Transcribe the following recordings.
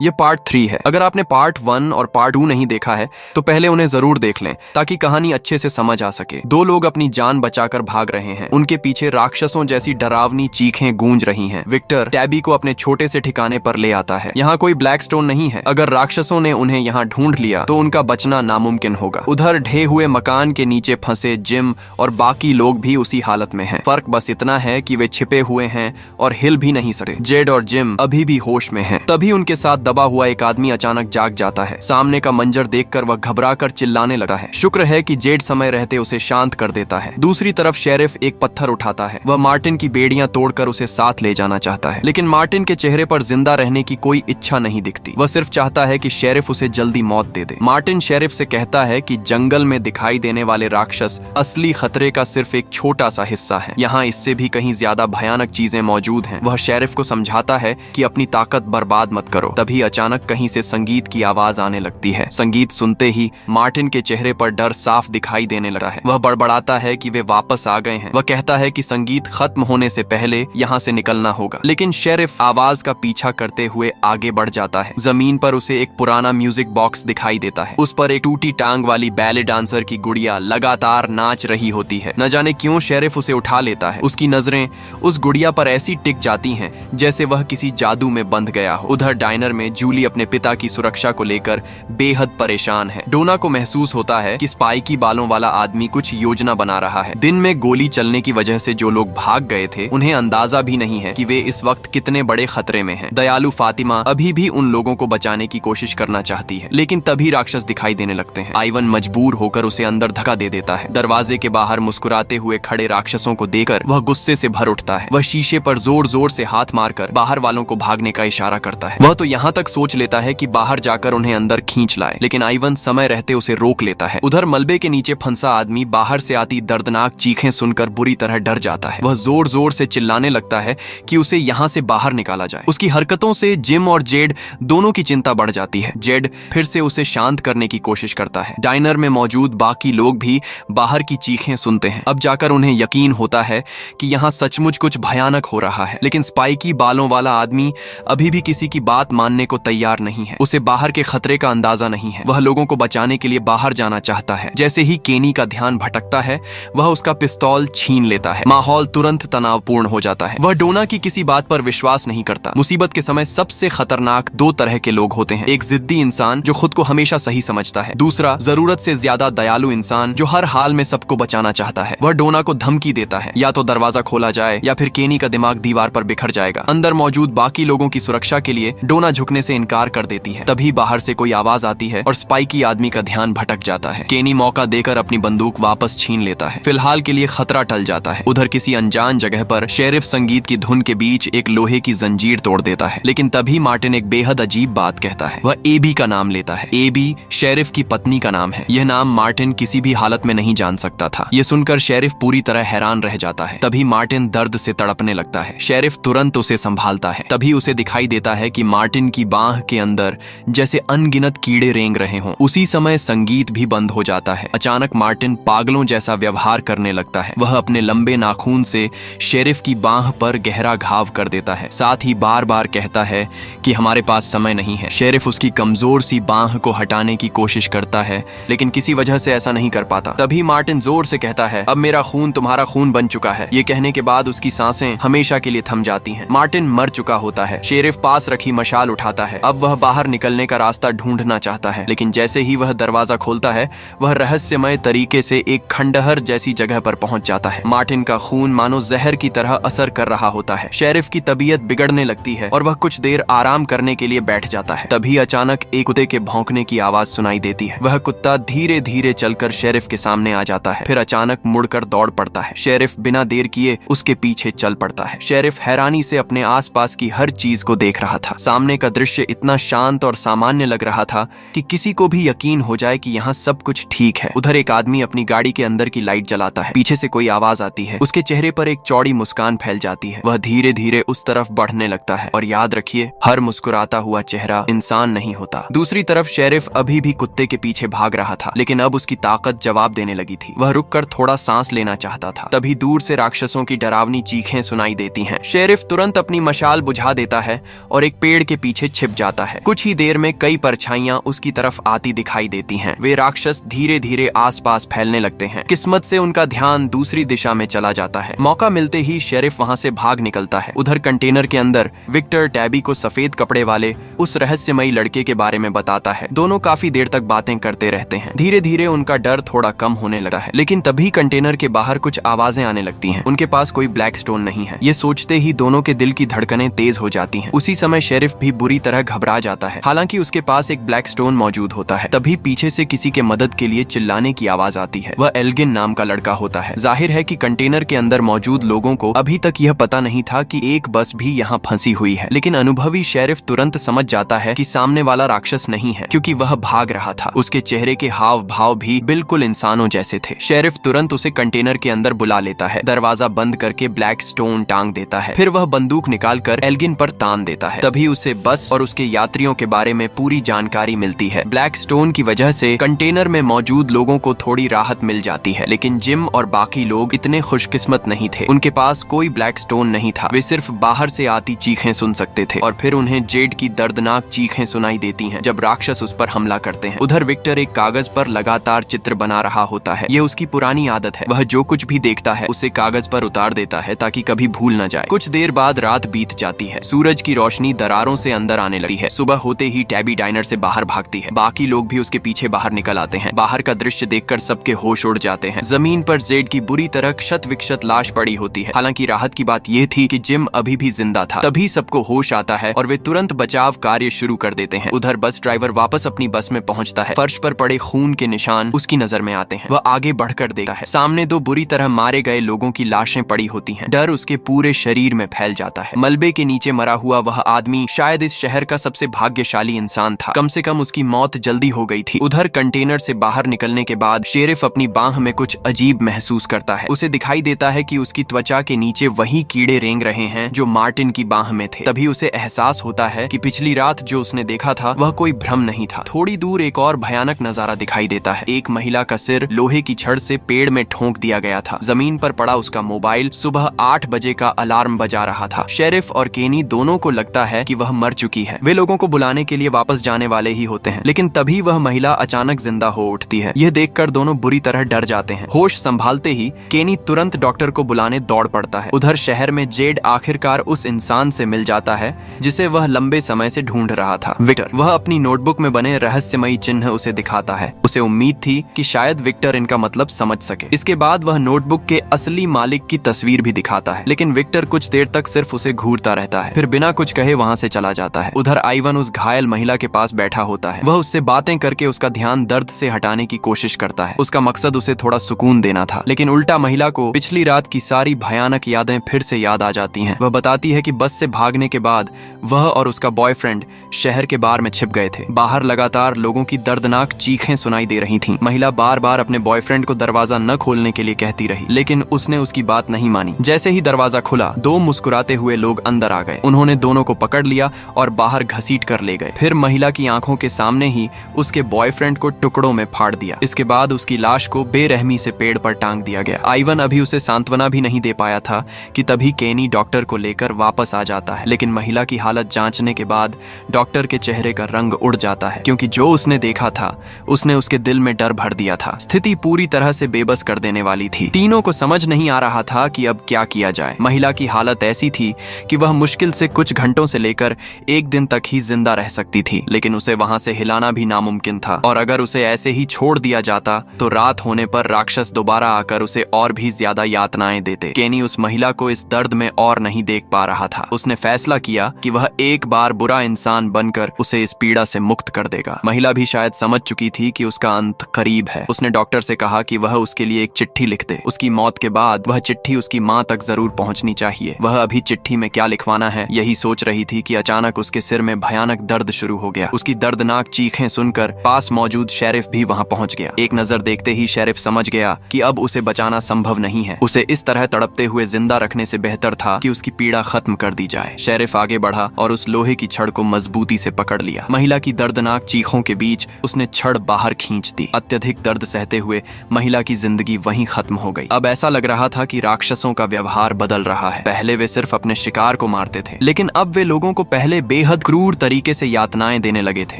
ये पार्ट 3 है। अगर आपने पार्ट 1 और पार्ट 2 नहीं देखा है तो पहले उन्हें जरूर देख लें ताकि कहानी अच्छे से समझ आ सके। दो लोग अपनी जान बचाकर भाग रहे हैं। उनके पीछे राक्षसों जैसी डरावनी चीखें गूंज रही हैं। विक्टर टैबी को अपने छोटे से ठिकाने पर ले आता है। यहाँ कोई ब्लैक स्टोन नहीं है। अगर राक्षसों ने उन्हें यहाँ ढूंढ लिया तो उनका बचना नामुमकिन होगा। उधर ढे हुए मकान के नीचे फंसे जिम और बाकी लोग भी उसी हालत में हैं। फर्क बस इतना है कि वे छिपे हुए हैं और हिल भी नहीं सकते। जेड और जिम अभी भी होश में हैं। तभी उनके साथ दबा हुआ एक आदमी अचानक जाग जाता है। सामने का मंजर देखकर वह घबराकर चिल्लाने लगता है। शुक्र है कि जेड समय रहते उसे शांत कर देता है। दूसरी तरफ शेरिफ एक पत्थर उठाता है। वह मार्टिन की बेड़ियां तोड़कर उसे साथ ले जाना चाहता है, लेकिन मार्टिन के चेहरे पर जिंदा रहने की कोई इच्छा नहीं दिखती। वह सिर्फ चाहता है कि शेरिफ उसे जल्दी मौत दे दे। मार्टिन शेरिफ से कहता है कि जंगल में दिखाई देने वाले राक्षस असली खतरे का सिर्फ एक छोटा सा हिस्सा है। यहाँ इससे भी कहीं ज्यादा भयानक चीजें मौजूद हैं। वह शेरिफ को समझाता है कि अपनी ताकत बर्बाद मत करो। तभी अचानक कहीं से संगीत की आवाज आने लगती है। संगीत सुनते ही मार्टिन के चेहरे पर डर साफ दिखाई देने लगता है। वह बड़बड़ाता है कि वे वापस आ गए हैं। वह कहता है कि संगीत खत्म होने से पहले यहाँ से निकलना होगा, लेकिन शेरिफ आवाज का पीछा करते हुए आगे बढ़ जाता है। जमीन पर उसे एक पुराना म्यूजिक बॉक्स दिखाई देता है। उस पर एक टूटी टांग वाली बैले डांसर की गुड़िया लगातार नाच रही होती है। न जाने क्यों शेरिफ उसे उठा लेता है। उसकी नजरें उस गुड़िया पर ऐसी टिक जाती हैं जैसे वह किसी जादू में बंध गया हो। उधर डाइनर में जूली अपने पिता की सुरक्षा को लेकर बेहद परेशान है। डोना को महसूस होता है कि स्पाइकी बालों वाला आदमी कुछ योजना बना रहा है। दिन में गोली चलने की वजह से जो लोग भाग गए थे उन्हें अंदाजा भी नहीं है कि वे इस वक्त कितने बड़े खतरे में हैं। दयालु फातिमा अभी भी उन लोगों को बचाने की कोशिश करना चाहती है, लेकिन तभी राक्षस दिखाई देने लगते हैं। आइवन मजबूर होकर उसे अंदर धक्का दे देता है। दरवाजे के बाहर मुस्कुराते हुए खड़े राक्षसों को देखकर वह गुस्से से भर उठता है। वह शीशे पर जोर जोर से हाथ मारकर बाहर वालों को भागने का इशारा करता है। वह तो यहाँ तक सोच लेता है कि बाहर जाकर उन्हें अंदर खींच लाए, लेकिन आइवन समय रहते उसे रोक लेता है। उधर मलबे के नीचे फंसा आदमी बाहर से आती दर्दनाक चीखें सुनकर बुरी तरह डर जाता है। वह जोर जोर से चिल्लाने लगता है कि उसे यहाँ से बाहर निकाला जाए। उसकी हरकतों से जिम और जेड दोनों की चिंता बढ़ जाती है। जेड फिर से उसे शांत करने की कोशिश करता है। डाइनर में मौजूद बाकी लोग भी बाहर की चीखें सुनते हैं। अब जाकर उन्हें यकीन होता है कि यहाँ सचमुच कुछ भयानक हो रहा है, लेकिन स्पाइकी बालों वाला आदमी अभी भी किसी की बात मानने को तैयार नहीं है। उसे बाहर के खतरे का अंदाजा नहीं है। वह लोगों को बचाने के लिए बाहर जाना चाहता है। जैसे ही केनी का ध्यान भटकता है वह उसका पिस्तौल छीन लेता है। माहौल तुरंत तनावपूर्ण हो जाता है। वह डोना की किसी बात पर विश्वास नहीं करता। मुसीबत के समय सबसे खतरनाक दो तरह के लोग होते हैं। एक जिद्दी इंसान जो खुद को हमेशा सही समझता है। दूसरा जरूरत से ज्यादा दयालु इंसान जो हर हाल में सबको बचाना चाहता है। वह डोना को धमकी देता है, या तो दरवाजा खोला जाए या फिर केनी का दिमाग दीवार पर बिखर जाएगा। अंदर मौजूद बाकी लोगों की सुरक्षा के लिए डोना झुकने से इनकार कर देती है। तभी बाहर से कोई आवाज आती है और स्पाइकी आदमी का ध्यान भटक जाता है। केनी मौका देकर अपनी बंदूक वापस छीन लेता है। फिलहाल के लिए खतरा टल जाता है। उधर किसी अनजान जगह पर शेरिफ संगीत की धुन के बीच एक लोहे की जंजीर तोड़ देता है, लेकिन तभी मार्टिन एक बेहद अजीब बात कहता है। वह एबी का नाम लेता है। एबी शेरिफ की पत्नी का नाम है। यह नाम मार्टिन किसी भी हालत में नहीं जान सकता था। यह सुनकर शेरिफ पूरी तरह हैरान रह जाता है। तभी मार्टिन दर्द से तड़पने लगता है। शेरिफ तुरंत उसे संभालता है। तभी उसे दिखाई देता है कि मार्टिन की बाह के अंदर जैसे अनगिनत कीड़े रेंग रहे हों। उसी समय संगीत भी बंद हो जाता है। अचानक मार्टिन पागलों जैसा व्यवहार करने लगता है। वह अपने लंबे नाखून से शेरिफ की बाह पर गहरा घाव कर देता है। साथ ही बार बार कहता है कि हमारे पास समय नहीं है। शेरिफ उसकी कमजोर सी बाह को हटाने की कोशिश करता है, लेकिन किसी वजह से ऐसा नहीं कर पाता। तभी मार्टिन जोर से कहता है, अब मेरा खून तुम्हारा खून बन चुका है। ये कहने के बाद उसकी सांसें हमेशा के लिए थम जाती हैं। मार्टिन मर चुका होता है। शेरिफ पास रखी मशाल उठाता है। अब वह बाहर निकलने का रास्ता ढूंढना चाहता है, लेकिन जैसे ही वह दरवाजा खोलता है वह रहस्यमय तरीके से एक खंडहर जैसी जगह पर पहुंच जाता है। मार्टिन का खून मानो जहर की तरह असर कर रहा होता है। शेरिफ की तबीयत बिगड़ने लगती है और वह कुछ देर आराम करने के लिए बैठ जाता है। तभी अचानक एक कुत्ते के भौंकने की आवाज सुनाई देती है। वह कुत्ता धीरे धीरे चलकर शेरिफ के सामने आ जाता है, फिर अचानक मुड़कर दौड़ पड़ता है। शेरिफ बिना देर किए उसके पीछे चल पड़ता है। शेरिफ हैरानी से अपने आसपास की हर चीज को देख रहा था। सामने का दृश्य इतना शांत और सामान्य लग रहा था कि किसी को भी यकीन हो जाए कि यहाँ सब कुछ ठीक है। उधर एक आदमी अपनी गाड़ी के अंदर की लाइट जलाता है। पीछे से कोई आवाज आती है। उसके चेहरे पर एक चौड़ी मुस्कान फैल जाती है। वह धीरे धीरे उस तरफ बढ़ने लगता है। और याद रखिए, हर मुस्कुराता हुआ चेहरा इंसान नहीं होता। दूसरी तरफ शेरिफ अभी भी कुत्ते के पीछे भाग रहा था, लेकिन अब उसकी ताकत जवाब देने लगी थी। वह रुककर थोड़ा सांस लेना चाहता था। तभी दूर से राक्षसों की डरावनी चीखें सुनाई देती हैं। शेरिफ तुरंत अपनी मशाल बुझा देता है और एक पेड़ के पीछे छिप जाता है। कुछ ही देर में कई परछाइयां उसकी तरफ आती दिखाई देती हैं। वे राक्षस धीरे धीरे आसपास फैलने लगते हैं। किस्मत से उनका ध्यान दूसरी दिशा में चला जाता है। मौका मिलते ही शेरिफ वहां से भाग निकलता है। उधर कंटेनर के अंदर विक्टर टैबी को सफेद कपड़े वाले उस रहस्यमयी लड़के के बारे में बताता है। दोनों काफी देर तक बातें करते रहते हैं। धीरे धीरे उनका डर थोड़ा कम होने लगा है। लेकिन तभी कंटेनर के बाहर कुछ आवाजें आने लगती हैं। उनके पास कोई ब्लैक स्टोन नहीं है। ये सोचते ही दोनों के दिल की धड़कनें तेज हो जाती हैं। उसी समय शेरिफ भी बुरी तरह घबरा जाता है। हालांकि उसके पास एक ब्लैक स्टोन मौजूद होता है। तभी पीछे से किसी के मदद के लिए चिल्लाने की आवाज आती है। वह एल्गिन नाम का लड़का होता है। जाहिर है कि कंटेनर के अंदर मौजूद लोगों को अभी तक यह पता नहीं था कि एक बस भी यहाँ फंसी हुई है। लेकिन अनुभवी शेरिफ तुरंत समझ जाता है कि सामने वाला राक्षस नहीं है, क्योंकि वह भाग रहा था। उसके चेहरे के हाव भाव भी बिल्कुल इंसानों जैसे थे। शेरिफ तुरंत उसे कंटेनर के अंदर बुला लेता है। दरवाजा बंद करके ब्लैक स्टोन टांग देता है। फिर वह बंदूक निकालकर एल्गिन पर तान देता है। तभी उसे बस और उसके यात्रियों के बारे में पूरी जानकारी मिलती है। ब्लैक स्टोन की वजह से कंटेनर में मौजूद लोगों को थोड़ी राहत मिल जाती है। लेकिन जिम और बाकी लोग इतने खुशकिस्मत नहीं थे। उनके पास कोई ब्लैक स्टोन नहीं था। वे सिर्फ बाहर से आती चीखें सुन सकते थे और फिर उन्हें जेड की दर्दनाक चीखें सुनाई देती हैं जब राक्षस उस पर हमला करते हैं। उधर विक्टर एक कागज पर लगातार चित्र बना रहा होता है। यह उसकी पुरानी आदत है। वह जो कुछ भी देखता है उसे कागज पर उतार देता है ताकि कभी भूल न जाए। कुछ देर बाद रात बीत जाती है। सूरज की रोशनी दरारों से अंदर आने लगती है। सुबह होते ही टैबी डाइनर से बाहर भागती है। बाकी लोग भी उसके पीछे बाहर निकल आते हैं। बाहर का दृश्य देखकर सबके होश उड़ जाते हैं। जमीन पर जेड की बुरी तरह क्षत विक्षत लाश पड़ी होती है। हालांकि राहत की बात यह थी कि जिम अभी भी जिंदा था। तभी सबको होश आता है और वे तुरंत बचाव कार्य शुरू कर देते हैं। उधर बस ड्राइवर वापस अपनी बस में पहुंचता है। फर्श पर पड़े खून के निशान उसकी नजर में आते हैं। वह आगे बढ़कर देखता है। सामने दो बुरी तरह मारे गए लोगों की लाशें पड़ी होती हैं। डर उसके पूरे शरीर में फैल जाता है। मलबे के नीचे मरा हुआ वह आदमी शायद इस शहर का सबसे भाग्यशाली इंसान था। कम से कम उसकी मौत जल्दी हो गई थी। उधर कंटेनर से बाहर निकलने के बाद शेरिफ अपनी बांह में कुछ अजीब महसूस करता है। उसे दिखाई देता है कि उसकी त्वचा के नीचे वही कीड़े रेंग रहे हैं जो मार्टिन की बांह में थे। तभी उसे एहसास होता है कि पिछली रात जो उसने देखा था वह कोई भ्रम नहीं था। थोड़ी दूर एक और भयानक नजारा दिखाई देता है। एक महिला का सिर लोहे की छड़ से पेड़ में ठोंक दिया गया था। जमीन पर पड़ा उसका मोबाइल सुबह 8 बजे का अलार्म बजा रहा था। शेरिफ और केनी दोनों को लगता है कि वह मर चुकी है। वे लोगों को बुलाने के लिए वापस जाने वाले ही होते हैं। लेकिन तभी वह महिला अचानक जिंदा हो उठती है। यह देखकर दोनों बुरी तरह डर जाते हैं। होश संभालते ही केनी तुरंत डॉक्टर को बुलाने दौड़ पड़ता है। उधर शहर में जेड आखिरकार उस इंसान से मिल जाता है जिसे वह लंबे समय से ढूंढ रहा था, विक्टर। वह अपनी नोटबुक में बने रहस्यमयी चिन्ह उसे दिखाता है। उसे उम्मीद थी कि शायद विक्टर इनका मतलब समझ सके। इसके बाद वह नोटबुक के असली मालिक की तस्वीर भी दिखाता है। लेकिन विक्टर कुछ देर तक सिर्फ उसे घूरता रहता है, फिर बिना कुछ कहे वहां से चला जाता है। उधर आइवन उस घायल महिला के पास बैठा होता है। वह उससे बातें करके उसका ध्यान दर्द से हटाने की कोशिश करता है। उसका मकसद उसे थोड़ा सुकून देना था। लेकिन उल्टा महिला को पिछली रात की सारी भयानक यादें फिर से याद आ जाती हैं। वह बताती है कि बस से भागने के बाद वह और उसका बॉयफ्रेंड शहर के बार में छिप गए थे। बाहर लगातार लोगों की दर्दनाक चीखें सुनाई दे रही थीं। महिला बार बार अपने बॉयफ्रेंड को दरवाजा न खोलने के लिए कहती रही, लेकिन उसने उसकी बात नहीं मानी। जैसे ही दरवाजा खुला, दो मुस्कुराते हुए लोग अंदर आ गए। उन्होंने दोनों को पकड़ लिया और बाहर घसीट कर ले गए। फिर महिला की आंखों के सामने ही उसके बॉयफ्रेंड को टुकड़ों में फाड़ दिया। इसके बाद उसकी लाश को बेरहमी से पेड़ पर टांग दिया गया। आइवन अभी उसे सांत्वना भी नहीं दे पाया था कि तभी केनी डॉक्टर को लेकर वापस आ जाता है। लेकिन महिला की हालत जांचने के बाद डॉक्टर के चेहरे का रंग उड़ जाता है, क्योंकि जो उसने देखा था उसने उसके दिल में डर भर दिया था। स्थिति पूरी तरह से बेबस कर देने वाली थी। तीनों को समझ नहीं आ रहा था कि अब क्या किया जाए। महिला की हालत ऐसी थी कि वह मुश्किल से कुछ घंटों से लेकर एक दिन तक ही जिंदा रह सकती थी, लेकिन उसे वहां से हिलाना भी नामुमकिन था। और अगर उसे ऐसे ही छोड़ दिया जाता तो रात होने पर राक्षस दोबारा आकर उसे और भी ज्यादा यातनाएं देते। केनी उस महिला को इस दर्द में और नहीं देख पा रहा था। उसने फैसला किया कि वह एक बार बुरा इंसान बनकर उसे इस पीड़ा से मुक्त कर देगा। महिला भी शायद समझ चुकी थी कि उसका अंत करीब है। उसने डॉक्टर से कहा कि वह उसके लिए एक चिट्ठी लिख दे। उसकी मौत के बाद वह चिट्ठी उसकी माँ तक जरूर पहुंचनी चाहिए। वह अभी चिट्ठी में क्या लिखवाना है यही सोच रही थी कि अचानक उसके सिर में भयानक दर्द शुरू हो गया। उसकी दर्दनाक चीखें सुनकर पास मौजूद शेरिफ भी वहां पहुंच गया। एक नजर देखते ही शेरिफ समझ गया कि अब उसे बचाना संभव नहीं है। उसे इस तरह तड़पते हुए जिंदा रखने से बेहतर था कि उसकी पीड़ा खत्म कर दी जाए। शेरिफ आगे बढ़ा और उस लोहे की छड़ को मजबूती से पकड़ लिया। महिला की दर्दनाक चीखों के बीच उसने छड़ बाहर खींच दी। अत्यधिक दर्द सहते हुए महिला की जिंदगी वहीं खत्म हो गई। अब ऐसा लग रहा था कि राक्षसों का व्यवहार बदल रहा है। पहले वे सिर्फ अपने शिकार को मारते थे, लेकिन अब वे लोगों को पहले बेहद क्रूर तरीके से यातनाएं देने लगे थे,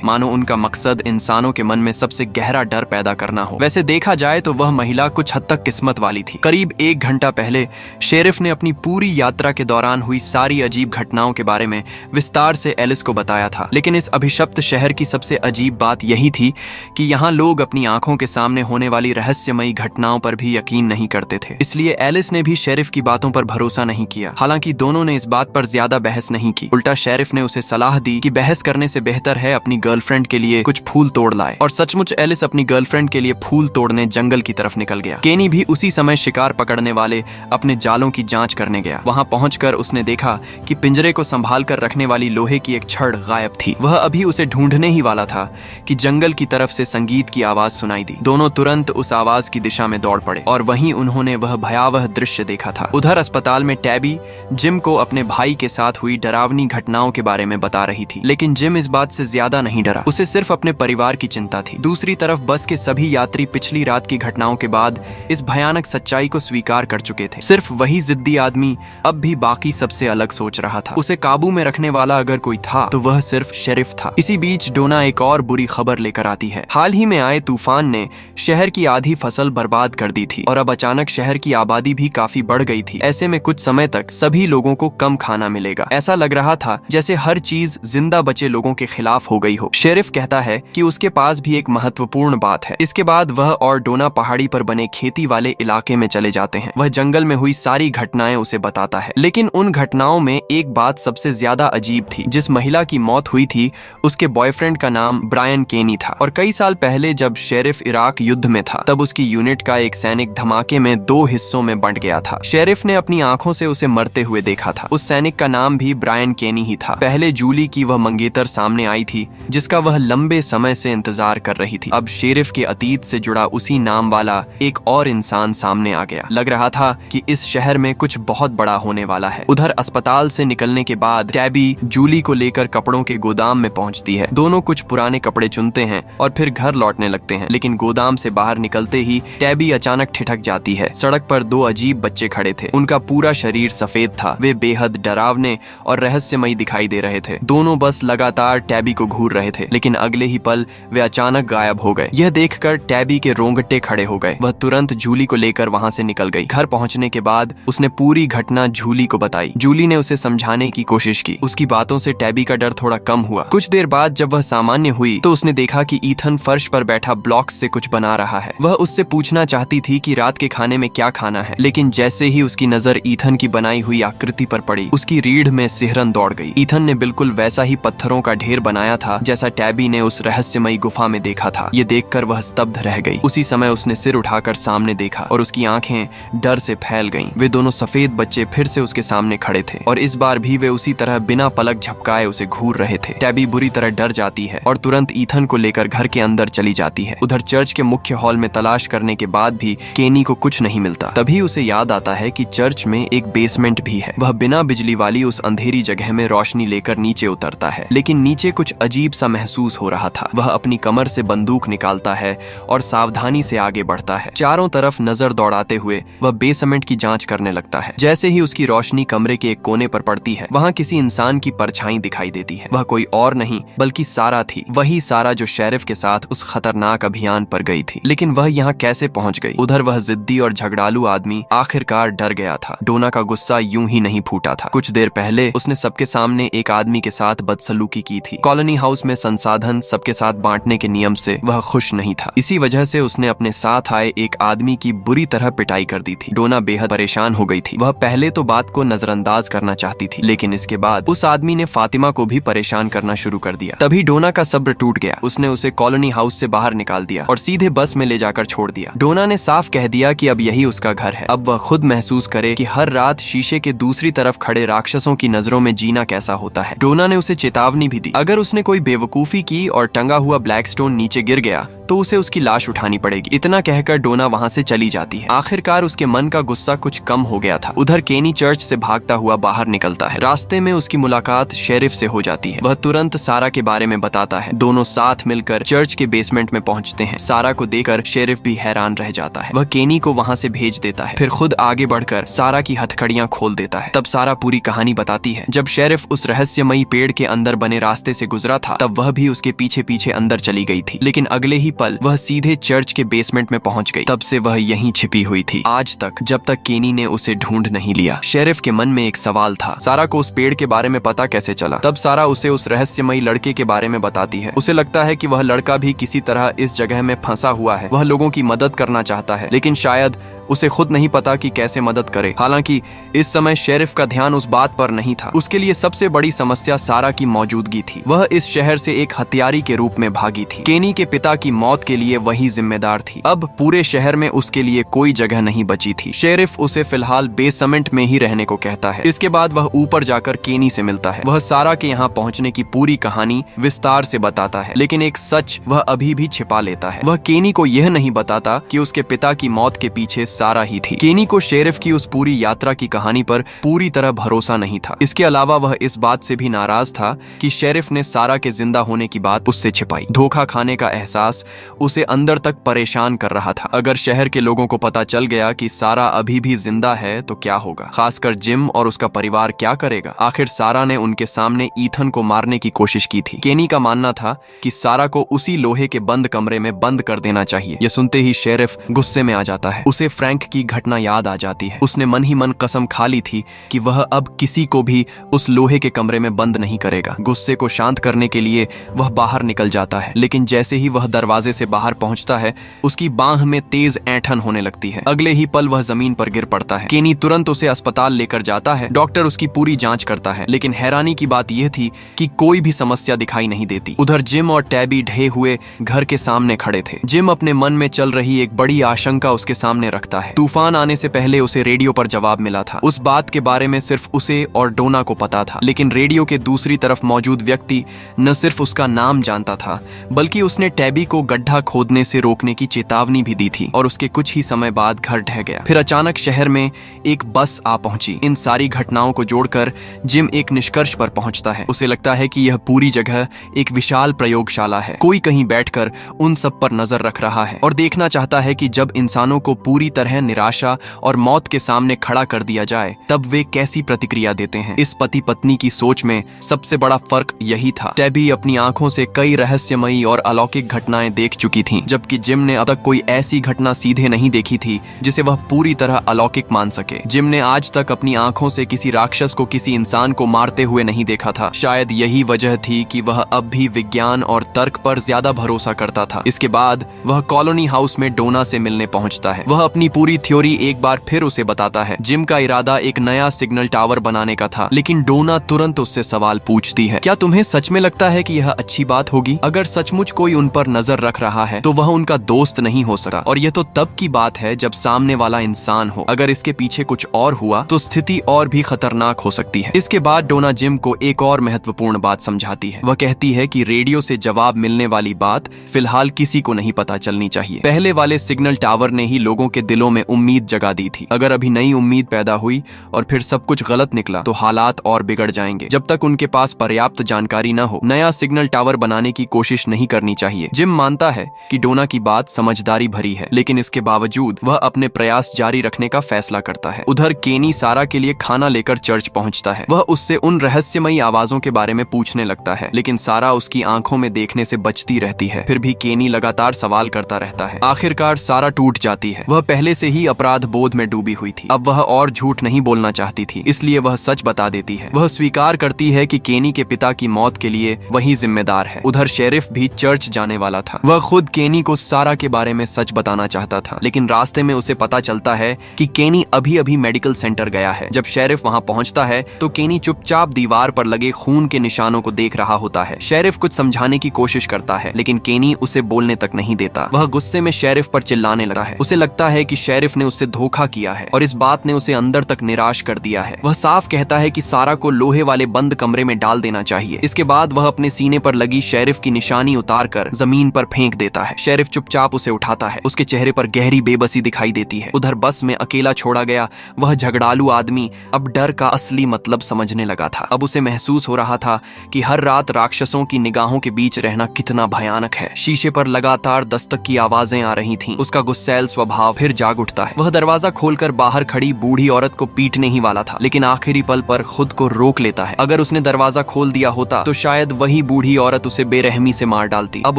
मानो उनका मकसद इंसानों के मन में सबसे गहरा डर पैदा करना हो। वैसे देखा जाए तो वह महिला कुछ हद तक किस्मत वाली थी। करीब 1 घंटा पहले शेरिफ ने अपनी पूरी यात्रा के दौरान हुई सारी अजीब घटनाओं के बारे में विस्तार से एलिस को बताया था। लेकिन इस अभिशप्त शहर की सबसे अजीब बात यही थी कि यहाँ लोग अपनी आंखों के सामने होने वाली रहस्यमयी घटनाओं पर भी यकीन नहीं करते थे। इसलिए एलिस ने भी शेरिफ की बातों पर भरोसा नहीं किया। हालांकि दोनों ने इस बात पर ज्यादा बहस नहीं की। उल्टा शेरिफ ने उसे सलाह दी कि बहस करने से बेहतर है अपनी गर्लफ्रेंड के लिए कुछ फूल तोड़ लाए। और सचमुच एलिस अपनी गर्लफ्रेंड के लिए फूल तोड़ने जंगल की तरफ निकल गया। केनी भी उसी समय शिकार पकड़ने वाले अपने जालों की जांच करने गया। वहां पहुंचकर उसने देखा कि पिंजरे को संभाल कर रखने वाली लोहे की एक छड़ गायब थी। वह अभी उसे ढूंढने ही वाला था कि जंगल की तरफ से संगीत की आवाज सुनाई दी। दोनों तुरंत उस आवाज की दिशा में दौड़ पड़े और वहीं उन्होंने वह भयावह दृश्य देखा था। उधर अस्पताल में टैबी जिम को अपने भाई के साथ हुई डरावनी घटनाओं के बारे में बता रही थी। लेकिन जिम इस बात से ज्यादा नहीं डरा। उसे सिर्फ अपने परिवार की चिंता थी। दूसरी तरफ बस के सभी यात्री पिछली रात की घटनाओं के बाद इस भयानक सच्चाई को स्वीकार कर चुके थे। सिर्फ वही जिद्दी आदमी अब भी बाकी सबसे अलग सोच रहा था। उसे काबू में रखने वाला अगर कोई था तो वह सिर्फ शेरिफ था। इसी बीच डोना एक और बुरी खबर लेकर आती है। हाल ही में आए तूफान ने शहर की आधी फसल बर्बाद कर दी थी और अब अचानक शहर की आबादी भी काफी बढ़ गई थी। ऐसे में कुछ समय तक सभी लोगों को कम खाना मिलेगा। ऐसा लग रहा था जैसे हर चीज जिंदा बचे लोगों के खिलाफ हो गई हो। शेरिफ कहता है कि उसके पास भी एक महत्वपूर्ण बात है। इसके बाद वह और डोना पहाड़ी पर बने खेती वाले इलाके में चले जाते हैं। वह जंगल में हुई सारी घटनाएं उसे बताता है। लेकिन उन घटनाओं में एक बात सबसे ज्यादा अजीब थी। जिस महिला की मौत हुई थी उसके बॉयफ्रेंड का नाम ब्रायन केनी था और कई साल पहले जब शेरिफ इराक युद्ध में था तब उसकी यूनिट का एक सैनिक धमाके में 2 हिस्सों में बंट गया था। शेरिफ ने अपनी आंखों से उसे मरते हुए देखा था। उस सैनिक का नाम भी ब्रायन केनी ही था। पहले जूली की वह मंगेतर सामने आई थी जिसका वह लंबे समय से इंतजार कर रही थी। अब शेरिफ के अतीत से जुड़ा उसी नाम वाला एक और इंसान सामने आ गया। लग रहा था कि इस शहर में कुछ बहुत बड़ा होने वाला है। उधर अस्पताल से निकलने के बाद टैबी जूली को लेकर कपड़ों के गोदाम में पहुंचती है। दोनों कुछ पुराने कपड़े चुनते हैं और फिर घर लौटने लगते हैं। लेकिन गोदाम से बाहर निकलते ही टैबी अचानक ठिठक जाती है। सड़क पर 2 अजीब बच्चे खड़े थे। उनका पूरा शरीर सफेद था। वे बेहद डरावने और रहस्यमयी दिखाई दे रहे थे। दोनों बस लगातार टैबी को घूर रहे थे। लेकिन अगले ही पल वे अचानक गायब हो गए। यह देखकर टैबी के रोंगटे खड़े हो गए। वह तुरंत जूली को लेकर वहां से निकल गई। घर पहुंचने के बाद उसने पूरी घटना जूली को बताई। जूली ने उसे समझाने की कोशिश की। उसकी बातों से टैबी का डर थोड़ा कम हुआ। कुछ देर बाद जब वह सामान्य हुई तो उसने देखा कि ईथन फर्श पर बैठा ब्लॉक्स से कुछ बना रहा है। वह उससे पूछना चाहती थी कि रात के खाने में क्या खाना है। लेकिन जैसे ही उसकी नजर ईथन की बनाई हुई आकृति पर पड़ी उसकी रीढ़ में सिहरन दौड़ गई। ईथन ने बिल्कुल वैसा ही पत्थरों का ढेर बनाया था जैसा टैबी ने उस रहस्यमयी गुफा में देखा था। ये देखकर वह स्तब्ध रह गई। उसी समय उसने सिर उठाकर सामने देखा और उसकी आंखें डर से फैल गईं। वे दोनों सफेद बच्चे फिर से उसके सामने खड़े थे और इस बार भी वे उसी तरह बिना पलक झपकाए उसे घूर रहे थे। टैबी बुरी तरह डर जाती है और तुरंत ईथन को लेकर घर के अंदर चली जाती है। उधर चर्च के मुख्य हॉल में तलाश करने के बाद भी केनी को कुछ नहीं मिलता। तभी उसे याद आता है कि चर्च में एक बेसमेंट भी है। वह बिना बिजली वाली उस अंधेरी जगह में रोशनी लेकर नीचे उतरता है। लेकिन नीचे कुछ अजीब सा महसूस हो रहा था। वह अपनी कमर से बंदूक निकालता है और सावधानी से आगे बढ़ता है। चारों तरफ नजर दौड़ाते हुए वह बेसमेंट की जांच करने लगता है। जैसे ही उसकी रोशनी कमरे के एक कोने पर पड़ती है वहाँ किसी इंसान की परछाई दिखाई देती है। वह कोई और नहीं बल्कि सारा थी। वही सारा जो शेरिफ के साथ उस खतरनाक अभियान पर गई थी। लेकिन वह यहाँ कैसे पहुँच गई? उधर वह जिद्दी और झगड़ालू आदमी आखिरकार डर गया था। डोना का गुस्सा यूं ही नहीं फूटा था। कुछ देर पहले उसने सबके सामने एक आदमी के साथ बदसलूकी की थी। कॉलोनी हाउस में संसाधन सबके साथ बांटने के नियम से वह खुश नहीं था। इसी वजह से उसने अपने साथ आए एक आदमी की बुरी तरह पिटाई कर दी थी। डोना बेहद परेशान हो गई थी। वह पहले तो बात को नजरअंदाज करना चाहती थी लेकिन इसके बाद उस आदमी ने फातिमा को भी परेशान करना शुरू कर दिया। तभी डोना का सब्र टूट गया। उसने उसे कॉलोनी हाउस से बाहर निकाल दिया और सीधे बस में ले जाकर छोड़ दिया। डोना ने साफ कह दिया कि अब यही उसका घर है। अब वह खुद महसूस करे कि हर रात शीशे के दूसरी तरफ खड़े राक्षसों की नजरों में जीना कैसा होता है। डोना ने उसे चेतावनी भी दी, अगर उसने कोई बेवकूफी की और टंगा हुआ ब्लैकस्टोन नीचे गिर गया तो उसे उसकी लाश उठानी पड़ेगी। इतना कहकर डोना वहाँ से चली जाती है। आखिरकार उसके मन का गुस्सा कुछ कम हो गया था। उधर केनी चर्च से भागता हुआ बाहर निकलता है। रास्ते में उसकी मुलाकात शेरिफ से हो जाती है। वह तुरंत सारा के बारे में बताता है। दोनों साथ मिलकर चर्च के बेसमेंट में पहुंचते हैं। सारा को देखकर शेरिफ भी हैरान रह जाता है। वह केनी को वहाँ से भेज देता है, फिर खुद आगे बढ़कर सारा की हथकड़ियां खोल देता है। तब सारा पूरी कहानी बताती है। जब शेरिफ उस रहस्यमयी पेड़ के अंदर बने रास्ते से गुजरा था, तब वह भी उसके पीछे पीछे अंदर चली गई थी, लेकिन अगले ही पल वह सीधे चर्च के बेसमेंट में पहुंच गई। तब से वह यहीं छिपी हुई थी, आज तक, जब तक केनी ने उसे ढूंढ नहीं लिया। शेरिफ के मन में एक सवाल था, सारा को उस पेड़ के बारे में पता कैसे चला? तब सारा उसे उस रहस्यमयी लड़के के बारे में बताती है। उसे लगता है कि वह लड़का भी किसी तरह इस जगह में फंसा हुआ है। वह लोगों की मदद करना चाहता है, लेकिन शायद उसे खुद नहीं पता कि कैसे मदद करे। हालांकि इस समय शेरिफ का ध्यान उस बात पर नहीं था। उसके लिए सबसे बड़ी समस्या सारा की मौजूदगी थी। वह इस शहर से एक हत्यारी के रूप में भागी थी। केनी के पिता की मौत के लिए वही जिम्मेदार थी। अब पूरे शहर में उसके लिए कोई जगह नहीं बची थी। शेरिफ उसे फिलहाल बेसमेंट में ही रहने को कहता है। इसके बाद वह ऊपर जाकर केनी से मिलता है। वह सारा के यहाँ पहुँचने की पूरी कहानी विस्तार से बताता है, लेकिन एक सच वह अभी भी छिपा लेता है। वह केनी को यह नहीं बताता कि उसके पिता की मौत के पीछे सारा ही थी। केनी को शेरिफ की उस पूरी यात्रा की कहानी पर पूरी तरह भरोसा नहीं था। इसके अलावा वह इस बात से भी नाराज था कि शेरिफ ने सारा के जिंदा होने की बात उससे छिपाई। धोखा खाने का एहसास उसे अंदर तक परेशान कर रहा था। अगर शहर के लोगों को पता चल गया कि सारा अभी भी जिंदा है तो क्या होगा? खासकर जिम और उसका परिवार क्या करेगा? आखिर सारा ने उनके सामने ईथन को मारने की कोशिश की थी। केनी का मानना था कि सारा को उसी लोहे के बंद कमरे में बंद कर देना चाहिए। यह सुनते ही शेरिफ गुस्से में आ जाता है। उसे फ्रैंक की घटना याद आ जाती है। उसने मन ही मन कसम खा ली थी कि वह अब किसी को भी उस लोहे के कमरे में बंद नहीं करेगा। गुस्से को शांत करने के लिए वह बाहर निकल जाता है, लेकिन जैसे ही वह दरवाजे से बाहर पहुंचता है, उसकी बांह में तेज ऐंठन होने लगती है। अगले ही पल वह जमीन पर गिर पड़ता है। केनी तुरंत उसे अस्पताल लेकर जाता है। डॉक्टर उसकी पूरी जांच करता है, लेकिन हैरानी की बात यह थी कि कोई भी समस्या दिखाई नहीं देती। उधर जिम और टैबी ढहे हुए घर के सामने खड़े थे। जिम अपने मन में चल रही एक बड़ी आशंका उसके सामने रखता है। तूफान आने से पहले उसे रेडियो पर जवाब मिला था। उस बात के बारे में सिर्फ उसे और डोना को पता था, लेकिन रेडियो के दूसरी तरफ मौजूद व्यक्ति न सिर्फ उसका नाम जानता था, बल्कि उसने टैबी को गड्ढा खोदने से रोकने की चेतावनी भी दी थी। और उसके कुछ ही समय बाद घर ढह गया। फिर अचानक शहर में एक बस आ पहुंची। इन सारी घटनाओं को जोड़कर जिम एक निष्कर्ष पर पहुंचता है। उसे लगता है कि यह पूरी जगह एक विशाल प्रयोगशाला है। कोई कहीं बैठकर उन सब पर नजर रख रहा है और देखना चाहता है कि जब इंसानों को पूरी तरह निराशा और मौत के सामने खड़ा कर दिया जाए, तब वे कैसी प्रतिक्रिया देते हैं। इस पति पत्नी की सोच में सबसे बड़ा फर्क यही था। टैबी अपनी आंखों से कई रहस्यमयी और अलौकिक घटनाएं देख चुकी थी, जबकि जिम ने अब तक कोई ऐसी घटना सीधे नहीं देखी थी जिसे वह पूरी तरह अलौकिक मान सके। जिम ने आज तक अपनी आंखों से किसी राक्षस को किसी इंसान को मारते हुए नहीं देखा था। शायद यही वजह थी कि वह अब भी विज्ञान और तर्क पर ज्यादा भरोसा करता था। इसके बाद वह कॉलोनी हाउस में डोना से मिलने पहुंचता है। वह अपनी पूरी थ्योरी एक बार फिर उसे बताता है। जिम का इरादा एक नया सिग्नल टावर बनाने का था, लेकिन डोना तुरंत उससे सवाल पूछती है, क्या तुम्हें सच में लगता है कि यह अच्छी बात होगी? अगर सचमुच कोई उन पर नजर रख रहा है तो वह उनका दोस्त नहीं हो सकता, और यह तो तब की बात है जब सामने वाला इंसान हो। अगर इसके पीछे कुछ और हुआ तो स्थिति और भी खतरनाक हो सकती है। इसके बाद डोना जिम को एक और महत्वपूर्ण बात समझाती है। वह कहती है कि रेडियो से जवाब मिलने वाली बात फिलहाल किसी को नहीं पता चलनी चाहिए। पहले वाले सिग्नल टावर ने ही लोगों के दिलों में उम्मीद जगा दी थी। अगर अभी नई उम्मीद पैदा हुई और फिर सब कुछ गलत निकला तो हालात और बिगड़ जाएंगे। जब तक उनके पास पर्याप्त जानकारी न हो, नया सिग्नल टावर बनाने की कोशिश नहीं करनी चाहिए। जिम मानता है कि डोना की बात समझदारी भरी है, लेकिन इसके बावजूद वह अपने प्रयास जारी रखने का फैसला करता है। उधर केनी सारा के लिए खाना लेकर चर्च पहुंचता है। वह उससे उन रहस्यमयी आवाजों के बारे में पूछने लगता है, लेकिन सारा उसकी आंखों में देखने से बचती रहती है। फिर भी केनी लगातार सवाल करता रहता है। आखिरकार सारा टूट जाती है। वह पहले से ही अपराध बोध में डूबी हुई थी। अब वह और झूठ नहीं बोलना चाहती थी, इसलिए वह सच बता देती है। वह स्वीकार करती है कि केनी के पिता की मौत के लिए वही जिम्मेदार है। उधर शेरिफ भी चर्च जाने वाला था। वह खुद केनी को सारा के बारे में सच बताना चाहता था, लेकिन रास्ते में उसे पता चलता है कि केनी अभी अभी मेडिकल सेंटर गया है। जब शेरिफ वहां पहुंचता है तो केनी चुपचाप दीवार पर लगे खून के निशानों को देख रहा होता है। शेरिफ कुछ समझाने की कोशिश करता है, लेकिन केनी उसे बोलने तक नहीं देता। वह गुस्से में शेरिफ पर चिल्लाने लगता है। उसे लगता है कि शेरिफ ने उससे धोखा किया है और इस बात ने उसे अंदर तक निराश कर दिया है। वह साफ कहता है कि सारा को लोहे वाले बंद कमरे में डाल देना चाहिए। इसके बाद वह अपने सीने पर लगी शेरिफ की निशानी उतारकर जमीन पर फेंक देता है। शेरिफ चुपचाप उसे उठाता है। उसके चेहरे पर गहरी बेबसी दिखाई देती है। उधर बस में अकेला छोड़ा गया वह झगड़ालू आदमी अब डर का असली मतलब समझने लगा था। अब उसे महसूस हो रहा था कि हर रात राक्षसों की निगाहों के बीच रहना कितना भयानक है। शीशे पर लगातार दस्तक की आवाजें आ रही थीं। उसका गुस्सैल स्वभाव फिर जाग उठता है। वह दरवाजा खोलकर बाहर खड़ी बूढ़ी औरत को पीटने ही वाला था, लेकिन आखिरी पल पर खुद को रोक लेता है। अगर उसने दरवाजा खोल दिया होता तो शायद वही बूढ़ी औरत उसे बेरहमी से मार डालती। अब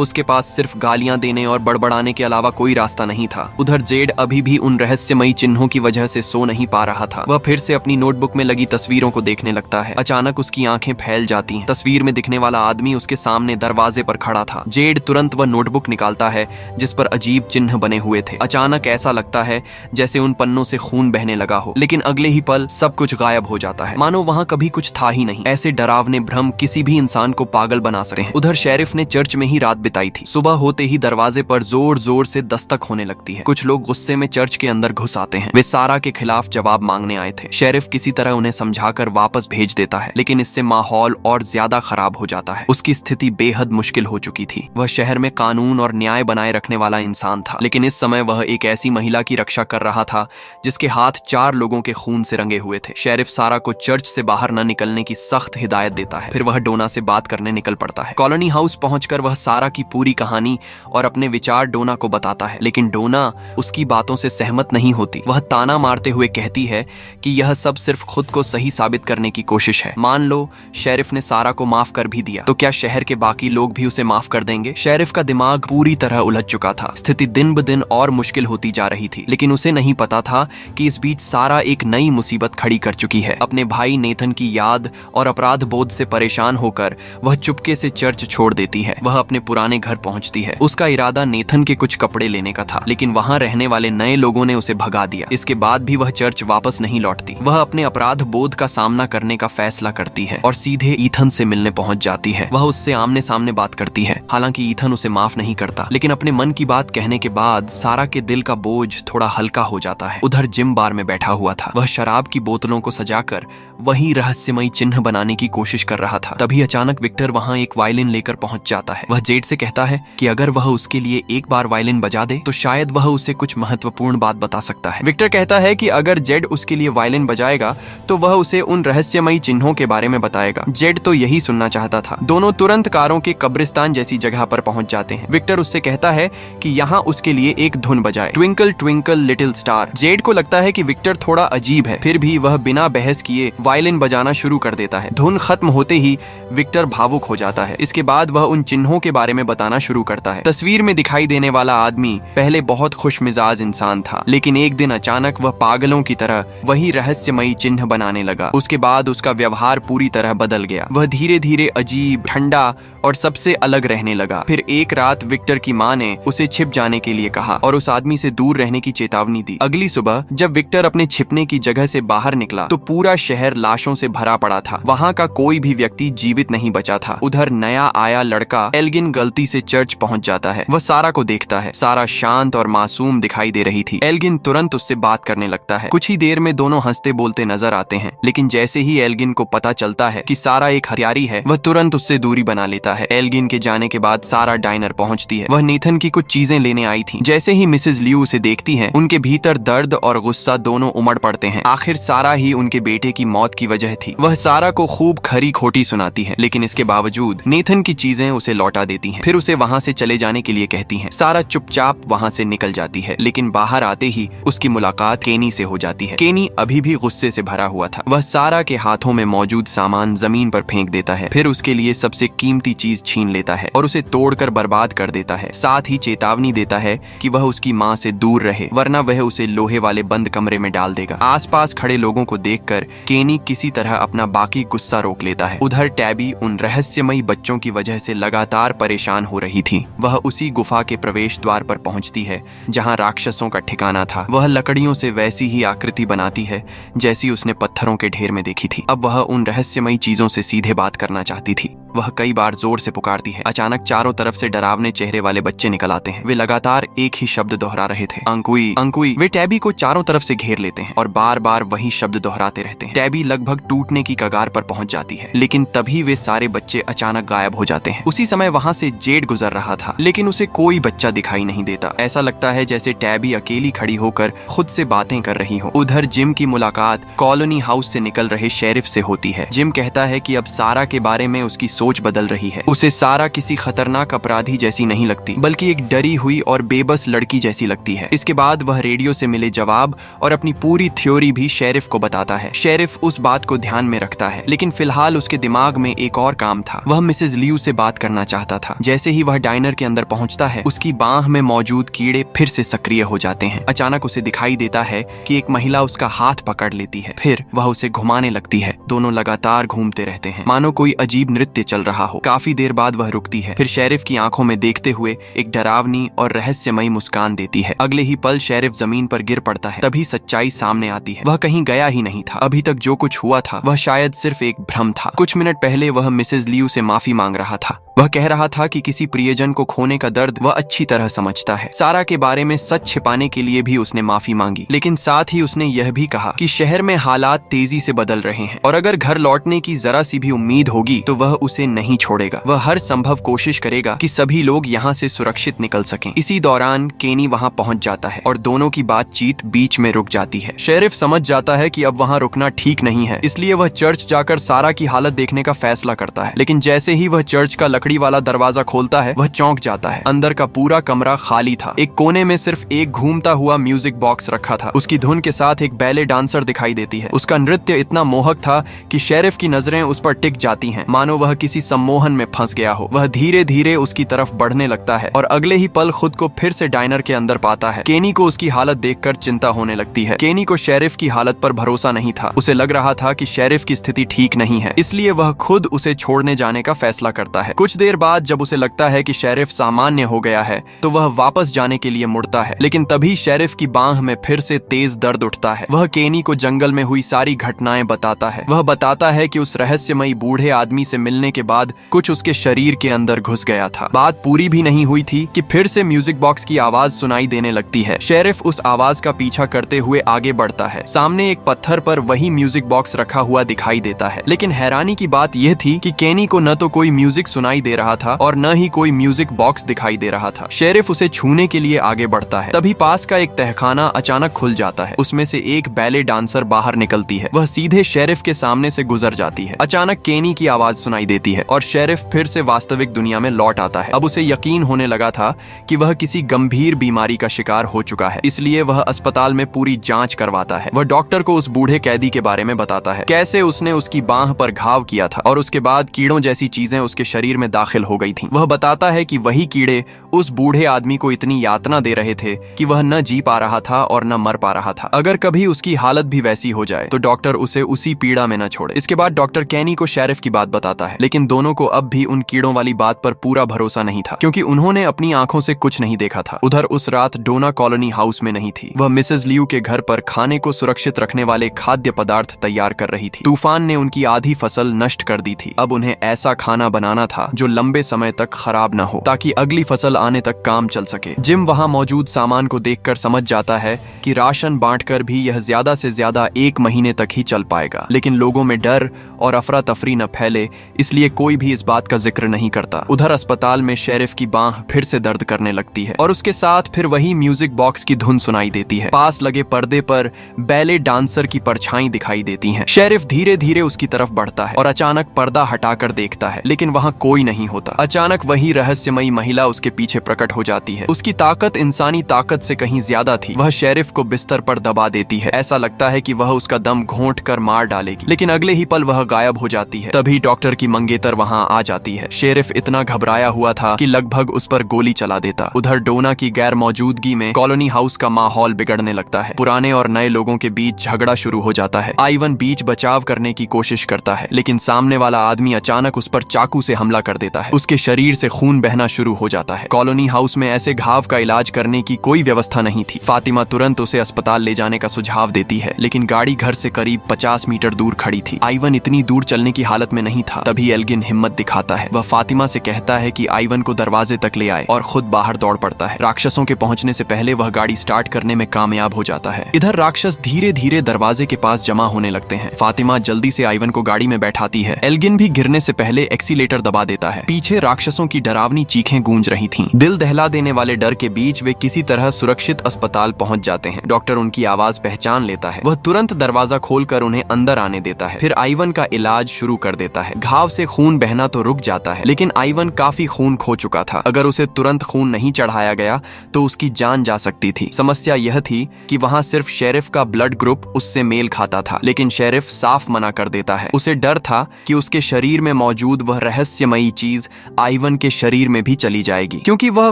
उसके पास सिर्फ गालियां देने और बड़बड़ाने के अलावा कोई रास्ता नहीं था। उधर जेड अभी भी उन रहस्यमयी चिन्हों की वजह से सो नहीं पा रहा था। वह फिर से अपनी नोटबुक में लगी तस्वीरों को देखने लगता है। अचानक उसकी आंखें फैल जाती हैं। तस्वीर में दिखने वाला आदमी उसके सामने दरवाजे पर खड़ा था। जेड तुरंत वह नोटबुक निकालता है जिस पर अजीब चिन्ह बने हुए थे। अचानक ऐसा लगता है जैसे उन पन्नों से खून बहने लगा हो, लेकिन अगले ही पल सब कुछ गायब हो जाता है, मानो वहां कभी कुछ था ही नहीं। ऐसे डरावने भ्रम किसी भी इंसान को पागल बना सकते हैं। उधर शेरिफ ने चर्च में ही रात बिताई थी। सुबह होते ही दरवाजे पर जोर जोर से दस्तक होने लगती है। कुछ लोग गुस्से में चर्च के अंदर घुस आते हैं। वे सारा के खिलाफ जवाब मांगने आए थे। शेरिफ किसी तरह उन्हें समझाकर वापस भेज देता है, लेकिन इससे माहौल और ज्यादा खराब हो जाता है। उसकी स्थिति बेहद मुश्किल हो चुकी थी। वह शहर में कानून और न्याय बनाए रखने वाला इंसान था, लेकिन इस समय वह एक ऐसी महिला की रक्षा कर रहा था जिसके हाथ 4 लोगों के खून से रंगे हुए थे। शेरिफ सारा को चर्च से बाहर न निकलने की सख्त हिदायत देता है। फिर वह डोना से बात करने निकल पड़ता है। कॉलोनी हाउस पहुंचकर वह सारा की पूरी कहानी और अपने विचार डोना को बताता है, लेकिन डोना उसकी बातों से सहमत नहीं होती। वह ताना मारते हुए कहती है कि यह सब सिर्फ खुद को सही साबित करने की कोशिश है। मान लो शेरिफ ने सारा को माफ कर भी दिया तो क्या शहर के बाकी लोग भी उसे माफ कर देंगे? शेरिफ का दिमाग पूरी तरह उलझ चुका था। स्थिति दिन ब दिन और मुश्किल होती जा रही थी, लेकिन उसे नहीं पता था कि इस बीच सारा एक नई मुसीबत खड़ी कर चुकी है। अपने भाई नेथन की याद और अपराध बोध से परेशान होकर वह चुपके से चर्च छोड़ देती है। वह अपने पुराने घर पहुंचती है। उसका इरादा नेथन के कुछ कपड़े लेने का था, लेकिन वहां रहने वाले नए लोगों ने उसे भगा दिया। इसके बाद भी वह चर्च वापस नहीं लौटती। वह अपने अपराध बोध का सामना करने का फैसला करती है और सीधे ईथन से मिलने पहुंच जाती है। वह उससे आमने सामने बात करती है। हालांकि ईथन उसे माफ नहीं करता, लेकिन अपने मन की बात कहने के बाद सारा के दिल का बोझ थोड़ा हल्का हो जाता है। उधर जिम बार में बैठा हुआ था। वह शराब की बोतलों को सजाकर वही रहस्यमयी चिन्ह बनाने की कोशिश कर रहा था। तभी अचानक विक्टर वहां एक वायलिन लेकर पहुंच जाता है। वह जेड से कहता है कि अगर वह उसके लिए एक बार वायलिन बजा दे तो शायद वह उसे कुछ महत्वपूर्ण बात बता सकता है। विक्टर कहता है कि अगर जेड उसके लिए वायलिन बजाएगा तो वह उसे उन रहस्यमयी चिन्हों के बारे में बताएगा। जेड तो यही सुनना चाहता था। दोनों तुरंत कारों के कब्रिस्तान जैसी जगह पर पहुंच जाते हैं। विक्टर उससे कहता है कि यहाँ उसके लिए एक धुन बजाए, twinkle twinkle little star. Z को लगता है कि विक्टर थोड़ा अजीब है, फिर भी वह बिना बहस किए वायलिन बजाना शुरू कर देता है। धुन खत्म होते ही विक्टर भावुक हो जाता है। इसके बाद वह उन चिन्हों के बारे में बताना शुरू करता है। तस्वीर में दिखाई देने वाला आदमी पहले बहुत खुश मिजाज इंसान था, लेकिन एक दिन अचानक वह पागलों की तरह वही रहस्यमयी चिन्ह बनाने लगा। उसके बाद उसका व्यवहार पूरी तरह बदल गया। वह धीरे धीरे अजीब, ठंडा और सबसे अलग रहने लगा। फिर एक रात विक्टर की माँ ने उसे छिप जाने के लिए कहा और उस आदमी से दूर रहने की चेतावनी दी। अगली सुबह जब विक्टर अपने छिपने की जगह से बाहर निकला तो पूरा शहर लाशों से भरा पड़ा था। वहाँ का कोई भी व्यक्ति जीवित नहीं बचा था। उधर नया आया लड़का एल्गिन गलती से चर्च पहुँच जाता है। वह सारा को देखता है। सारा शांत और मासूम दिखाई दे रही थी। एल्गिन तुरंत उससे बात करने लगता है। कुछ ही देर में दोनों हंसते बोलते नजर आते हैं, लेकिन जैसे ही एल्गिन को पता चलता है कि सारा एक हत्यारी है, वह तुरंत उससे दूरी बना लेता है। एल्गिन के जाने के बाद सारा डाइनर पहुंचती है। वह नेथन की कुछ चीजें लेने आई थी। जैसे ही मिसेज लियू उसे देखती हैं, उनके भीतर दर्द और गुस्सा दोनों उमड़ पड़ते हैं। आखिर सारा ही उनके बेटे की मौत की वजह थी। वह सारा को खूब खरी खोटी सुनाती है, लेकिन इसके बावजूद नेथन की चीजें उसे लौटा देती हैं। फिर उसे वहां से चले जाने के लिए कहती हैं। सारा चुपचाप वहां से निकल जाती है, लेकिन बाहर आते ही उसकी मुलाकात केनी से हो जाती है। केनी अभी भी गुस्से से भरा हुआ था। वह सारा के हाथों में मौजूद सामान जमीन पर फेंक देता है, फिर उसके लिए सबसे कीमती चीज छीन लेता है और उसे तोड़कर बर्बाद कर देता है। साथ ही चेतावनी देता है कि वह उसकी माँ से दूर रहे, वरना वह उसे लोहे वाले बंद कमरे में डाल देगा। आसपास खड़े लोगों को देखकर केनी किसी तरह अपना बाकी गुस्सा रोक लेता है। उधर टैबी उन रहस्यमयी बच्चों की वजह से लगातार परेशान हो रही थी। वह उसी गुफा के प्रवेश द्वार पर पहुंचती है जहां राक्षसों का ठिकाना था। वह लकड़ियों से वैसी ही आकृति बनाती है जैसी उसने पत्थरों के ढेर में देखी थी। अब वह उन रहस्यमयी चीजों से सीधे बात करना चाहती थी। वह कई बार जोर से पुकारती है। अचानक चारों तरफ से डरावने चेहरे वाले बच्चे निकल आते हैं। वे लगातार एक ही शब्द दोहरा रहे थे, अंकुई अंकुई। वे टैबी को चारों तरफ से घेर लेते हैं और बार बार वही शब्द दोहराते रहते हैं। टैबी लगभग टूटने की कगार पर पहुंच जाती है, लेकिन तभी वे सारे बच्चे अचानक गायब हो जाते हैं। उसी समय वहाँ से जेड गुजर रहा था, लेकिन उसे कोई बच्चा दिखाई नहीं देता। ऐसा लगता है जैसे टैबी अकेली खड़ी होकर खुद से बातें कर रही हो। उधर जिम की मुलाकात कॉलोनी हाउस से निकल रहे शेरिफ से होती है। जिम कहता है कि अब सारा के बारे में उसकी सोच बदल रही है। उसे सारा किसी खतरनाक अपराधी जैसी नहीं लगती, बल्कि एक डरी हुई और बेबस लड़की जैसी लगती है। इसके बाद वह रेडियो से मिले जवाब और अपनी पूरी थ्योरी भी शेरिफ को बताता है। शेरिफ उस बात को ध्यान में रखता है, लेकिन फिलहाल उसके दिमाग में एक और काम था। वह मिसेज लियू से बात करना चाहता था। जैसे ही वह डाइनर के अंदर पहुंचता है, उसकी बांह में मौजूद कीड़े फिर से सक्रिय हो जाते हैं। अचानक उसे दिखाई देता है कि एक महिला उसका हाथ पकड़ लेती है। फिर वह उसे घुमाने लगती है। दोनों लगातार घूमते रहते हैं, मानो कोई अजीब नृत्य चल रहा हो। काफी देर बाद वह रुकती है, फिर शेरिफ की आंखों में देखते हुए एक डरावनी और रहस्यमयी मुस्कान देती है। अगले ही पल शेरिफ जमीन पर गिर पड़ता है। तभी सच्चाई सामने आती है। वह कहीं गया ही नहीं था। अभी तक जो कुछ हुआ था वह शायद सिर्फ एक भ्रम था। कुछ मिनट पहले वह मिसेज लियू से माफी मांग रहा था। वह कह रहा था कि किसी प्रियजन को खोने का दर्द वह अच्छी तरह समझता है। सारा के बारे में सच छिपाने के लिए भी उसने माफी मांगी, लेकिन साथ ही उसने यह भी कहा कि शहर में हालात तेजी से बदल रहे हैं और अगर घर लौटने की जरा सी भी उम्मीद होगी तो वह उसे नहीं छोड़ेगा। वह हर संभव कोशिश करेगा कि सभी लोग यहाँ से सुरक्षित निकल सकें। इसी दौरान केनी वहाँ पहुँच जाता है और दोनों की बातचीत बीच में रुक जाती है। शेरिफ समझ जाता है कि अब वहाँ रुकना ठीक नहीं है, इसलिए वह चर्च जाकर सारा की हालत देखने का फैसला करता है। लेकिन जैसे ही वह चर्च का लकड़ी वाला दरवाजा खोलता है, वह चौंक जाता है। अंदर का पूरा कमरा खाली था। एक कोने में सिर्फ एक घूमता हुआ म्यूजिक बॉक्स रखा था। उसकी धुन के साथ एक बैले डांसर दिखाई देती है। उसका नृत्य इतना मोहक था कि शेरिफ की नजरें उस पर टिक जाती हैं, मानो वह किसी सम्मोहन में फंस गया हो। वह धीरे धीरे उसकी तरफ बढ़ने लगता है और अगले ही पल खुद को फिर से डाइनर के अंदर पाता है। केनी को उसकी हालत देखकर चिंता होने लगती है। केनी को शेरिफ की हालत पर भरोसा नहीं था। उसे लग रहा था कि शेरिफ की स्थिति ठीक नहीं है, इसलिए वह खुद उसे छोड़ने जाने का फैसला करता है। कुछ देर बाद जब उसे लगता है कि शेरिफ सामान्य हो गया है, तो वह वापस जाने के लिए मुड़ता है, लेकिन तभी शेरिफ की बांह में फिर से तेज दर्द उठता है। वह केनी को जंगल में हुई सारी घटनाएं बताता है। वह बताता है कि उस रहस्यमयी बूढ़े आदमी से मिलने के बाद कुछ उसके शरीर के अंदर घुस गया था। बात पूरी भी नहीं हुई थी कि फिर से म्यूजिक बॉक्स की आवाज सुनाई देने लगती है। शेरिफ उस आवाज का पीछा करते हुए आगे बढ़ता है। सामने एक पत्थर पर वही म्यूजिक बॉक्स रखा हुआ दिखाई देता है, लेकिन हैरानी की बात यह थी कि केनी को न तो कोई म्यूजिक सुनाई दे रहा था और न ही कोई म्यूजिक बॉक्स दिखाई दे रहा था। शेरिफ उसे छूने के लिए आगे बढ़ता है। तभी पास का एक तहखाना अचानक खुल जाता है। उसमें से एक बैले डांसर बाहर निकलती है। वह सीधे शेरिफ के सामने से गुजर जाती है। अचानक केनी की आवाज सुनाई देती है और शेरिफ फिर से वास्तविक दुनिया में लौट आता है। अब उसे यकीन होने लगा था कि वह किसी गंभीर बीमारी का शिकार हो चुका है, इसलिए वह अस्पताल में पूरी जांच करवाता है। वह डॉक्टर को उस बूढ़े कैदी के बारे में बताता है, कैसे उसने उसकी बांह पर घाव किया था और उसके बाद कीड़ों जैसी चीजें उसके शरीर में दाखिल हो गई थीं। वह बताता है कि वही कीड़े उस बूढ़े आदमी को इतनी यातना दे रहे थे कि वह न जी पा रहा था और न मर पा रहा था। अगर कभी उसकी हालत भी वैसी हो जाए तो डॉक्टर उसे उसी पीड़ा में न छोड़े। इसके बाद डॉक्टर केनी को शेरिफ की बात बताता है, लेकिन दोनों को अब भी उन कीड़ों वाली बात पर पूरा भरोसा नहीं था, क्योंकि उन्होंने अपनी आंखों से कुछ नहीं देखा था। उधर उस रात डोना कॉलोनी हाउस में नहीं थी। वह मिसेज लियू के घर पर खाने को सुरक्षित रखने वाले खाद्य पदार्थ तैयार कर रही थी। तूफान ने उनकी आधी फसल नष्ट कर दी थी। अब उन्हें ऐसा खाना बनाना था जो लंबे समय तक खराब न हो, ताकि अगली फसल आने तक काम चल सके। जिम वहां मौजूद सामान को देखकर समझ जाता है कि राशन बांटकर भी यह ज्यादा से ज्यादा 1 महीने तक ही चल पाएगा, लेकिन लोगों में डर और अफरा तफरी न फैले, इसलिए कोई भी इस बात का जिक्र नहीं करता। उधर अस्पताल में शेरिफ की बांह फिर से दर्द करने लगती है और उसके साथ फिर वही म्यूजिक बॉक्स की धुन सुनाई देती है। पास लगे पर्दे पर बैले डांसर की परछाई दिखाई देती है। शेरिफ धीरे धीरे उसकी तरफ बढ़ता है और अचानक पर्दा हटाकर देखता है, लेकिन वहां कोई नहीं होता। अचानक वही रहस्यमयी महिला उसके पीछे प्रकट हो जाती है। उसकी ताकत इंसानी ताकत से कहीं ज्यादा थी। वह शेरिफ को बिस्तर पर दबा देती है। ऐसा लगता है कि वह उसका दम घोंट कर मार डालेगी, लेकिन अगले ही पल वह गायब हो जाती है। तभी डॉक्टर की मंगेतर वहां आ जाती है। शेरिफ इतना घबराया हुआ था कि लगभग उस पर गोली चला देता। उधर डोना की गैर मौजूदगी में कॉलोनी हाउस का माहौल बिगड़ने लगता है। पुराने और नए लोगों के बीच झगड़ा शुरू हो जाता है। आइवन बीच बचाव करने की कोशिश करता है, लेकिन सामने वाला आदमी अचानक उस पर चाकू से हमला कर देता है। उसके शरीर से खून बहना शुरू हो जाता है। कॉलोनी हाउस में ऐसे घाव का इलाज करने की कोई व्यवस्था नहीं थी। फातिमा तुरंत उसे अस्पताल ले जाने का सुझाव देती है, लेकिन गाड़ी घर से करीब 50 मीटर दूर खड़ी थी। आइवन इतनी दूर चलने की हालत में नहीं था। तभी एल्गिन हिम्मत दिखाता है। वह फातिमा से कहता है कि आइवन को दरवाजे तक ले आए और खुद बाहर दौड़ पड़ता है। राक्षसों के पहुंचने से पहले वह गाड़ी स्टार्ट करने में कामयाब हो जाता है। इधर राक्षस धीरे धीरे दरवाजे के पास जमा होने लगते हैं। फातिमा जल्दी से आइवन को गाड़ी में बैठाती है। एल्गिन भी गिरने से पहले एक्सीलेटर दबा देता है। पीछे राक्षसों की डरावनी चीखें गूंज रही थीं। दिल दहला देने वाले डर के बीच वे किसी तरह सुरक्षित अस्पताल पहुंच जाते हैं। डॉक्टर उनकी आवाज पहचान लेता है। वह तुरंत दरवाजा खोलकर उन्हें अंदर आने देता है। फिर आइवन का इलाज शुरू कर देता है। घाव से खून बहना तो रुक जाता है, लेकिन आइवन काफी खून खो चुका था। अगर उसे तुरंत खून नहीं चढ़ाया गया तो उसकी जान जा सकती थी। समस्या यह थी कि वहां सिर्फ शेरिफ का ब्लड ग्रुप उससे मेल खाता था, लेकिन शेरिफ साफ मना कर देता है। उसे डर था कि उसके शरीर में मौजूद वह रहस्यमयी चीज आइवन के शरीर में भी चली जाएगी, क्योंकि वह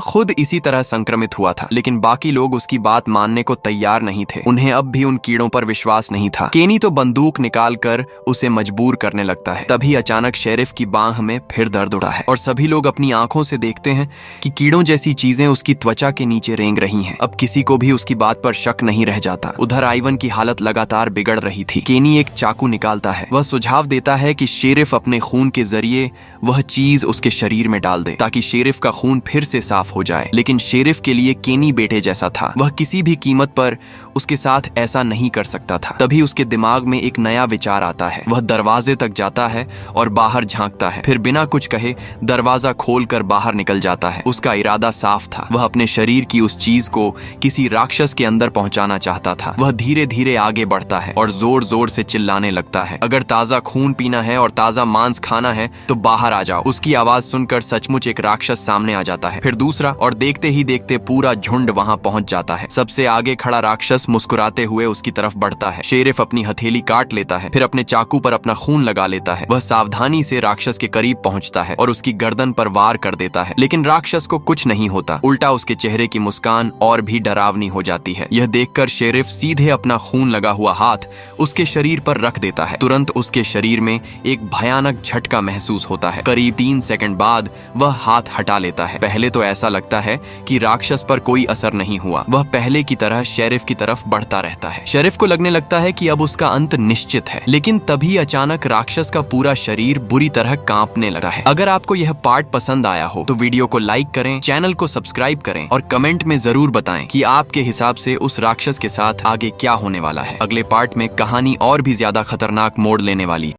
खुद इसी तरह संक्रमित हुआ था। लेकिन बाकी लोग उसकी बात मानने को तैयार नहीं थे। उन्हें अब भी उन कीड़ों पर विश्वास नहीं था। केनी तो बंदूक निकाल कर उसे मजबूर करने लगता है। तभी अचानक शेरिफ की बांह में फिर दर्द उठा है और सभी लोग अपनी आंखों से देखते हैं कि कीड़ों जैसी चीजें उसकी त्वचा के नीचे रेंग रही हैं। अब किसी को भी उसकी बात पर शक नहीं रह जाता। उधर आइवन की हालत लगातार बिगड़ रही थी। केनी एक चाकू निकालता है। वह सुझाव देता है कि शेरिफ अपने खून के जरिए वह चीज उसके शरीर में डाल दे, ताकि शेरिफ का खून फिर से साफ हो जाए। लेकिन शेरिफ के लिए केनी बेटे जैसा था। वह किसी भी कीमत पर उसके साथ ऐसा नहीं कर सकता था। तभी उसके दिमाग में एक नया विचार आता है। वह दरवाजे तक जाता है और बाहर झांकता है। फिर बिना कुछ कहे दरवाजा खोलकर बाहर निकल जाता है। उसका इरादा साफ था। वह अपने शरीर की उस चीज को किसी राक्षस के अंदर पहुंचाना चाहता था। वह धीरे धीरे आगे बढ़ता है और जोर जोर से चिल्लाने लगता है, अगर ताजा खून पीना है और ताजा मांस खाना है तो बाहर आ जाओ। उसकी आवाज सुनकर सचमुच एक राक्षस सामने आ जाता है, फिर दूसरा, और देखते ही देखते पूरा झुंड वहां पहुंच जाता है। सबसे आगे खड़ा राक्षस मुस्कुराते हुए उसकी तरफ बढ़ता है। शेरिफ अपनी हथेली काट लेता है, फिर अपने चाकू पर अपना खून लगा लेता है। वह सावधानी से राक्षस के करीब पहुंचता है और उसकी गर्दन पर वार कर देता है, लेकिन राक्षस को कुछ नहीं होता। उल्टा उसके चेहरे की मुस्कान और भी डरावनी हो जाती है। यह देखकर शेरिफ सीधे अपना खून लगा हुआ हाथ उसके शरीर पर रख देता है। तुरंत उसके शरीर में एक भयानक झटका महसूस होता है। करीब 3 सेकंड बाद वह हाथ हटा लेता है। पहले तो ऐसा लगता है कि राक्षस पर कोई असर नहीं हुआ। वह पहले की तरह शेरिफ की तरफ बढ़ता रहता है। शेरिफ को लगने लगता है कि अब उसका अंत निश्चित है, लेकिन तभी अचानक राक्षस का पूरा शरीर बुरी तरह कांपने लगा है। अगर आपको यह पार्ट पसंद आया हो तो वीडियो को लाइक करें, चैनल को सब्सक्राइब करें और कमेंट में जरूर बताएं कि आपके हिसाब से उस राक्षस के साथ आगे क्या होने वाला है। अगले पार्ट में कहानी और भी ज्यादा खतरनाक मोड़ लेने वाली